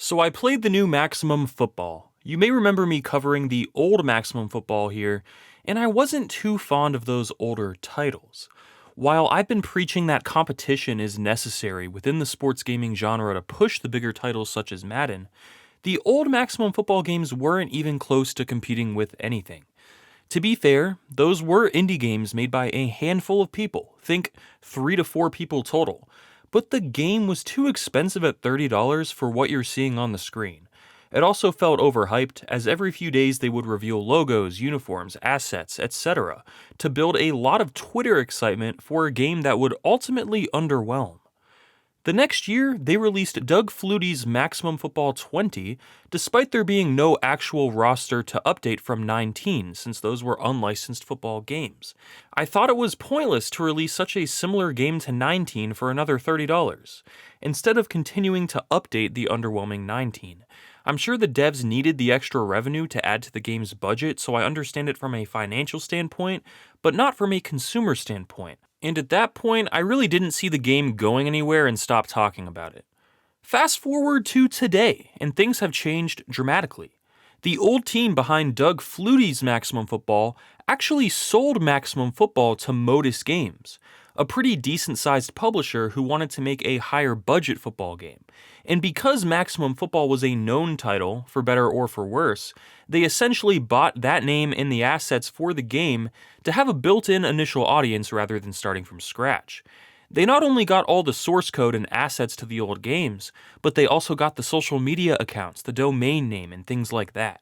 So I played the new Maximum Football. You may remember me covering the old Maximum Football here, and I wasn't too fond of those older titles. While I've been preaching that competition is necessary within the sports gaming genre to push the bigger titles such as Madden, the old Maximum Football games weren't even close to competing with anything. To be fair, those were indie games made by a handful of people, think 3 to 4 people total, but the game was too expensive at $30 for what you're seeing on the screen. It also felt overhyped, as every few days they would reveal logos, uniforms, assets, etc., to build a lot of Twitter excitement for a game that would ultimately underwhelm. The next year, they released Doug Flutie's Maximum Football 20, despite there being no actual roster to update from 19, since those were unlicensed football games. I thought it was pointless to release such a similar game to 19 for another $30, instead of continuing to update the underwhelming 19. I'm sure the devs needed the extra revenue to add to the game's budget, so I understand it from a financial standpoint, but not from a consumer standpoint. And at that point, I really didn't see the game going anywhere and stopped talking about it. Fast forward to today, and things have changed dramatically. The old team behind Doug Flutie's Maximum Football actually sold Maximum Football to Modus Games, a pretty decent-sized publisher who wanted to make a higher budget football game. And because Maximum Football was a known title, for better or for worse, they essentially bought that name and the assets for the game to have a built-in initial audience rather than starting from scratch. They not only got all the source code and assets to the old games, but they also got the social media accounts, the domain name, and things like that.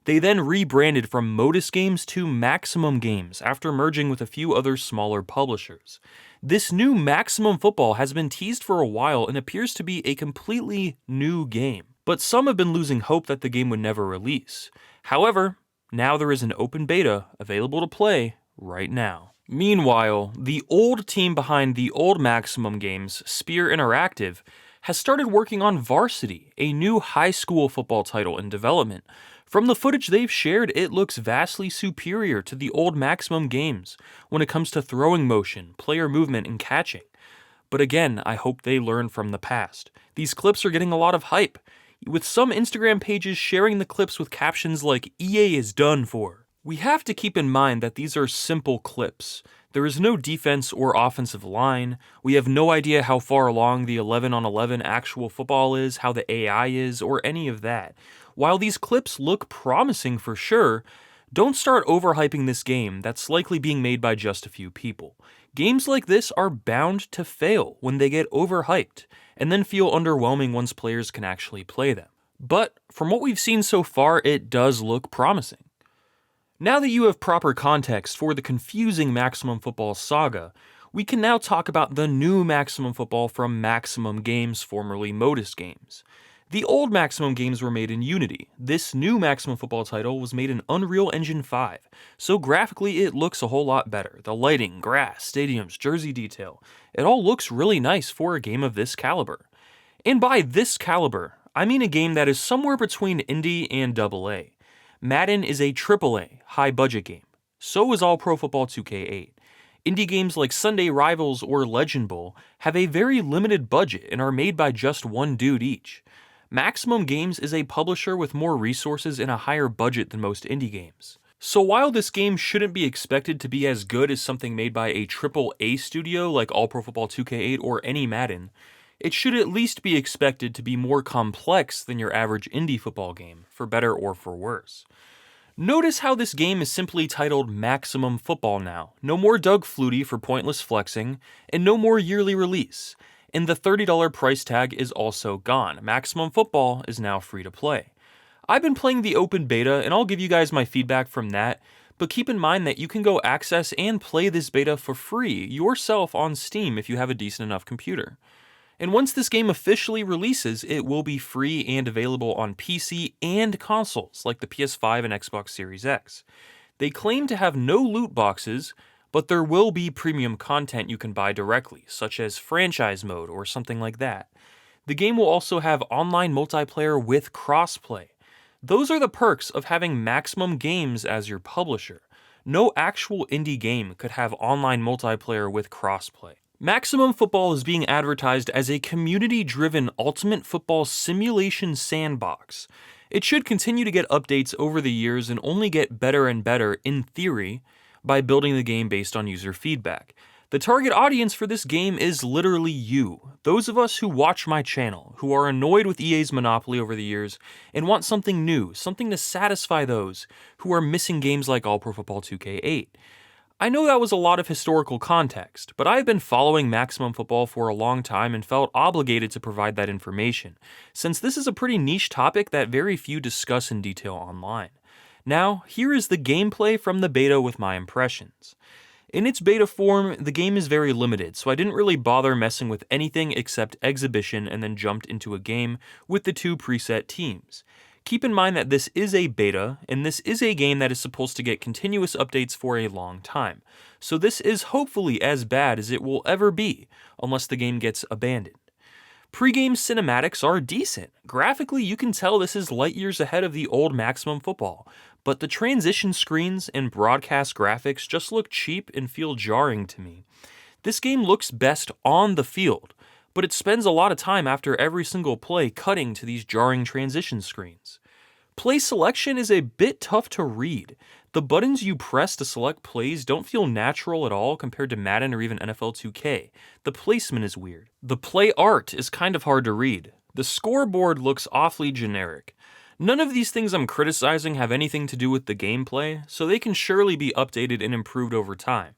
They then rebranded from Modus Games to Maximum Games after merging with a few other smaller publishers. This new Maximum Football has been teased for a while and appears to be a completely new game, but some have been losing hope that the game would never release. However, now there is an open beta available to play right now. Meanwhile, the old team behind the old Maximum games, Spear Interactive, has started working on Varsity, a new high school football title in development. From the footage they've shared, it looks vastly superior to the old Maximum games when it comes to throwing motion, player movement, and catching. But again, I hope they learn from the past. These clips are getting a lot of hype, with some Instagram pages sharing the clips with captions like "EA is done for." We have to keep in mind that these are simple clips. There is no defense or offensive line. We have no idea how far along the 11-on-11 actual football is, how the AI is, or any of that. While these clips look promising for sure, don't start overhyping this game that's likely being made by just a few people. Games like this are bound to fail when they get overhyped, and then feel underwhelming once players can actually play them. But from what we've seen so far, it does look promising. Now that you have proper context for the confusing Maximum Football saga, we can now talk about the new Maximum Football from Maximum Games, formerly Modus Games. The old Maximum games were made in Unity. This new Maximum Football title was made in Unreal Engine 5, so graphically it looks a whole lot better. The lighting, grass, stadiums, jersey detail, it all looks really nice for a game of this caliber. And by this caliber, I mean a game that is somewhere between indie and AA. Madden is a AAA, high-budget game. So is All Pro Football 2K8. Indie games like Sunday Rivals or Legend Bowl have a very limited budget and are made by just one dude each. Maximum Games is a publisher with more resources and a higher budget than most indie games. So while this game shouldn't be expected to be as good as something made by a AAA studio like All Pro Football 2K8 or any Madden, it should at least be expected to be more complex than your average indie football game, for better or for worse. Notice how this game is simply titled Maximum Football now. No more Doug Flutie for pointless flexing, and no more yearly release. And the $30 price tag is also gone. Maximum Football is now free to play. I've been playing the open beta, and I'll give you guys my feedback from that, but keep in mind that you can go access and play this beta for free yourself on Steam if you have a decent enough computer. And once this game officially releases, it will be free and available on PC and consoles like the PS5 and Xbox Series X. They claim to have no loot boxes, but there will be premium content you can buy directly, such as franchise mode or something like that. The game will also have online multiplayer with crossplay. Those are the perks of having Maximum Games as your publisher. No actual indie game could have online multiplayer with crossplay. Maximum Football is being advertised as a community-driven ultimate football simulation sandbox. It should continue to get updates over the years and only get better and better, in theory, by building the game based on user feedback. The target audience for this game is literally you, those of us who watch my channel, who are annoyed with EA's monopoly over the years and want something new, something to satisfy those who are missing games like All Pro Football 2K8. I know that was a lot of historical context, but I've been following Maximum Football for a long time and felt obligated to provide that information, since this is a pretty niche topic that very few discuss in detail online. Now, here is the gameplay from the beta with my impressions. In its beta form, the game is very limited, so I didn't really bother messing with anything except exhibition and then jumped into a game with the two preset teams. Keep in mind that this is a beta, and this is a game that is supposed to get continuous updates for a long time, so this is hopefully as bad as it will ever be, unless the game gets abandoned. Pre-game cinematics are decent. Graphically, you can tell this is light years ahead of the old Maximum Football, but the transition screens and broadcast graphics just look cheap and feel jarring to me. This game looks best on the field, but it spends a lot of time after every single play cutting to these jarring transition screens. Play selection is a bit tough to read. The buttons you press to select plays don't feel natural at all compared to Madden or even NFL 2K. The placement is weird. The play art is kind of hard to read. The scoreboard looks awfully generic. None of these things I'm criticizing have anything to do with the gameplay, so they can surely be updated and improved over time.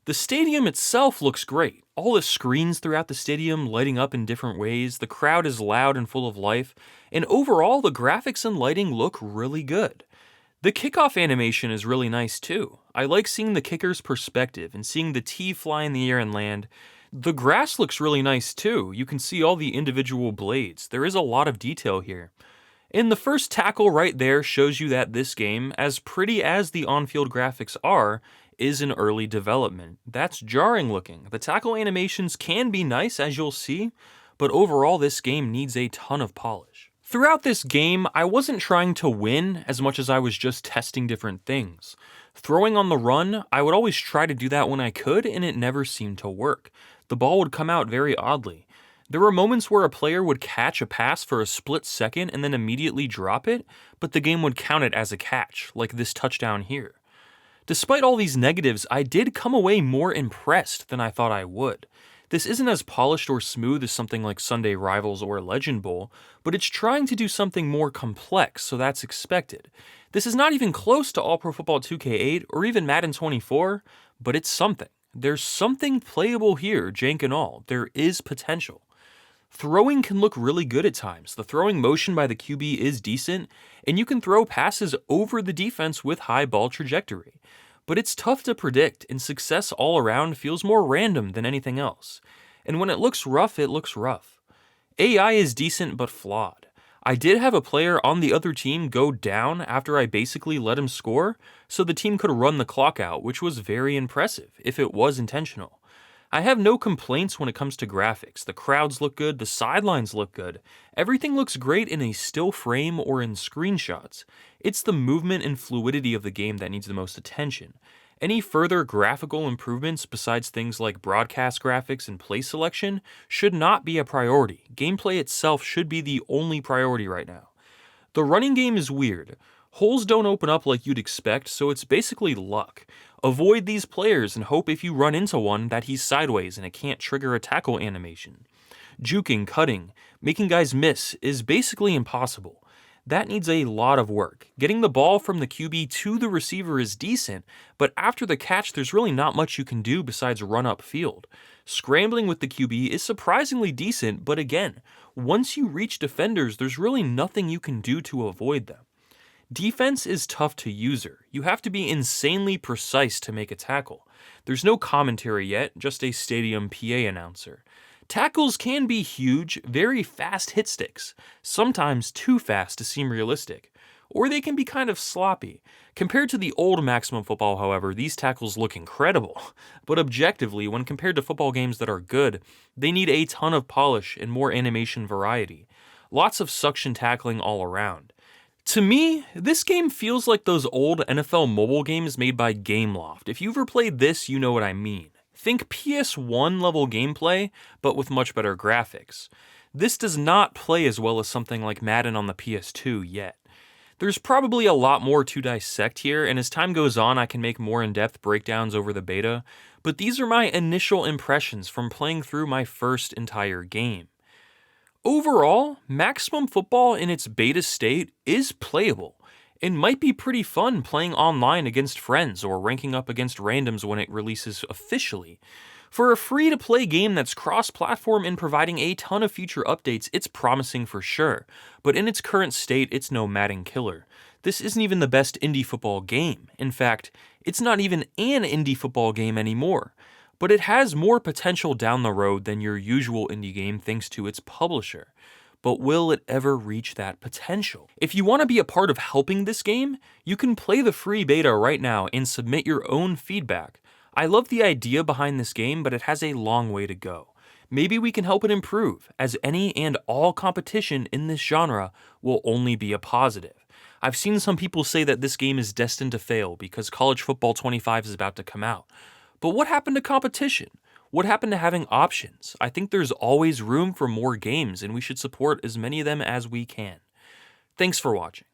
The stadium itself looks great. All the screens throughout the stadium lighting up in different ways, the crowd is loud and full of life, and overall the graphics and lighting look really good. The kickoff animation is really nice too. I like seeing the kicker's perspective and seeing the tee fly in the air and land. The grass looks really nice too. You can see all the individual blades. There is a lot of detail here. And the first tackle right there shows you that this game, as pretty as the on-field graphics are, is in early development. That's jarring looking. The tackle animations can be nice, as you'll see, but overall this game needs a ton of polish. Throughout this game, I wasn't trying to win as much as I was just testing different things. Throwing on the run, I would always try to do that when I could, and it never seemed to work. The ball would come out very oddly. There were moments where a player would catch a pass for a split second and then immediately drop it, but the game would count it as a catch, like this touchdown here. Despite all these negatives, I did come away more impressed than I thought I would. This isn't as polished or smooth as something like Sunday Rivals or Legend Bowl, but it's trying to do something more complex, so that's expected. This is not even close to All Pro Football 2K8 or even Madden 24, but it's something. There's something playable here, jank and all. There is potential. Throwing can look really good at times. The throwing motion by the QB is decent, and you can throw passes over the defense with high ball trajectory. But it's tough to predict, and success all around feels more random than anything else. And when it looks rough, it looks rough. AI is decent but flawed. I did have a player on the other team go down after I basically let him score, so the team could run the clock out, which was very impressive, if it was intentional. I have no complaints when it comes to graphics. The crowds look good, the sidelines look good. Everything looks great in a still frame or in screenshots. It's the movement and fluidity of the game that needs the most attention. Any further graphical improvements besides things like broadcast graphics and play selection should not be a priority. Gameplay itself should be the only priority right now. The running game is weird. Holes don't open up like you'd expect, so it's basically luck. Avoid these players and hope if you run into one that he's sideways and it can't trigger a tackle animation. Juking, cutting, making guys miss is basically impossible. That needs a lot of work. Getting the ball from the QB to the receiver is decent, but after the catch there's really not much you can do besides run upfield. Scrambling with the QB is surprisingly decent, but again, once you reach defenders there's really nothing you can do to avoid them. Defense is tough to user. You have to be insanely precise to make a tackle. There's no commentary yet, just a stadium PA announcer. Tackles can be huge, very fast hit sticks, sometimes too fast to seem realistic, or they can be kind of sloppy. Compared to the old Maximum Football, however, these tackles look incredible. But objectively, when compared to football games that are good, they need a ton of polish and more animation variety. Lots of suction tackling all around. To me, this game feels like those old NFL mobile games made by Gameloft. If you've ever played this, you know what I mean. Think PS1 level gameplay, but with much better graphics. This does not play as well as something like Madden on the PS2 yet. There's probably a lot more to dissect here, and as time goes on, I can make more in-depth breakdowns over the beta, but these are my initial impressions from playing through my first entire game. Overall, Maximum Football in its beta state is playable, and might be pretty fun playing online against friends or ranking up against randoms when it releases officially. For a free-to-play game that's cross-platform and providing a ton of future updates, it's promising for sure, but in its current state, it's no Madden killer. This isn't even the best indie football game. In fact, it's not even an indie football game anymore. But it has more potential down the road than your usual indie game thanks to its publisher. But will it ever reach that potential? If you want to be a part of helping this game, you can play the free beta right now and submit your own feedback. I love the idea behind this game, but it has a long way to go. Maybe we can help it improve, as any and all competition in this genre will only be a positive. I've seen some people say that this game is destined to fail because College Football 25 is about to come out. But what happened to competition? What happened to having options? I think there's always room for more games, and we should support as many of them as we can. Thanks for watching.